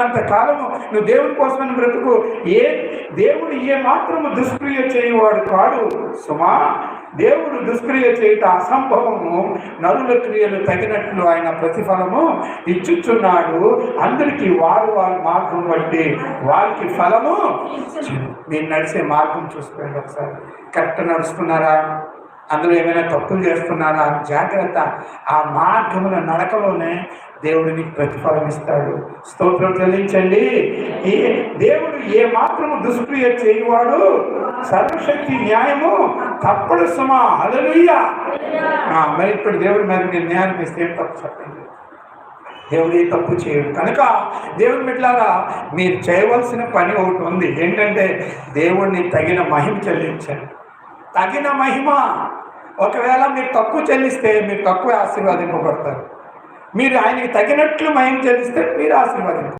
బ్రతికినంత కాలము నువ్వు దేవుని కోసమని బ్రతుకు. దేవుడు ఏ మాత్రము దుష్క్రియ చేయవాడు కాడు సుమా. దేవుడు దుష్క్రియ చేయుట అసంభవము. నరుల క్రియలు తగినట్లు ఆయన ప్రతిఫలము ఇచ్చుచున్నాడు. అందరికీ వారు వారి మార్గం బట్టి వారికి ఫలము. మీరు నడిచే మార్గం చూసుకోండి ఒకసారి. కరెక్ట్ నడుస్తున్నారా? అందులో ఏమైనా తప్పులు చేస్తున్నారా? జాగ్రత్త. ఆ మార్గముల నడకలోనే దేవుడు నీకు ప్రతిఫలం ఇస్తాడు. స్తోత్రం చెల్లించండి. దేవుడు ఏ మాత్రము దుష్క్రియ చేయవాడు. సర్వశక్తి న్యాయము తప్పడు సుమా. హల్లెలూయా. మరి ఇప్పుడు దేవుడి మీద నేను న్యాయం ఇస్తే ఏం తప్పు చెప్పండి? దేవుడు ఏ తప్పు చేయడు. కనుక దేవుని బిడ్డలారా, మీరు చేయవలసిన పని ఒకటి ఉంది. ఏంటంటే దేవుడిని తగిన మహిమ చెల్లించండి. తగిన మహిమ. ఒకవేళ మీరు తక్కువ చెల్లిస్తే మీరు తక్కువ ఆశీర్వాదింపబడతారు. మీరు ఆయనకి తగినట్లు మహిమ చెల్లిస్తే మీరు ఆశీర్వాదింపబడతారు.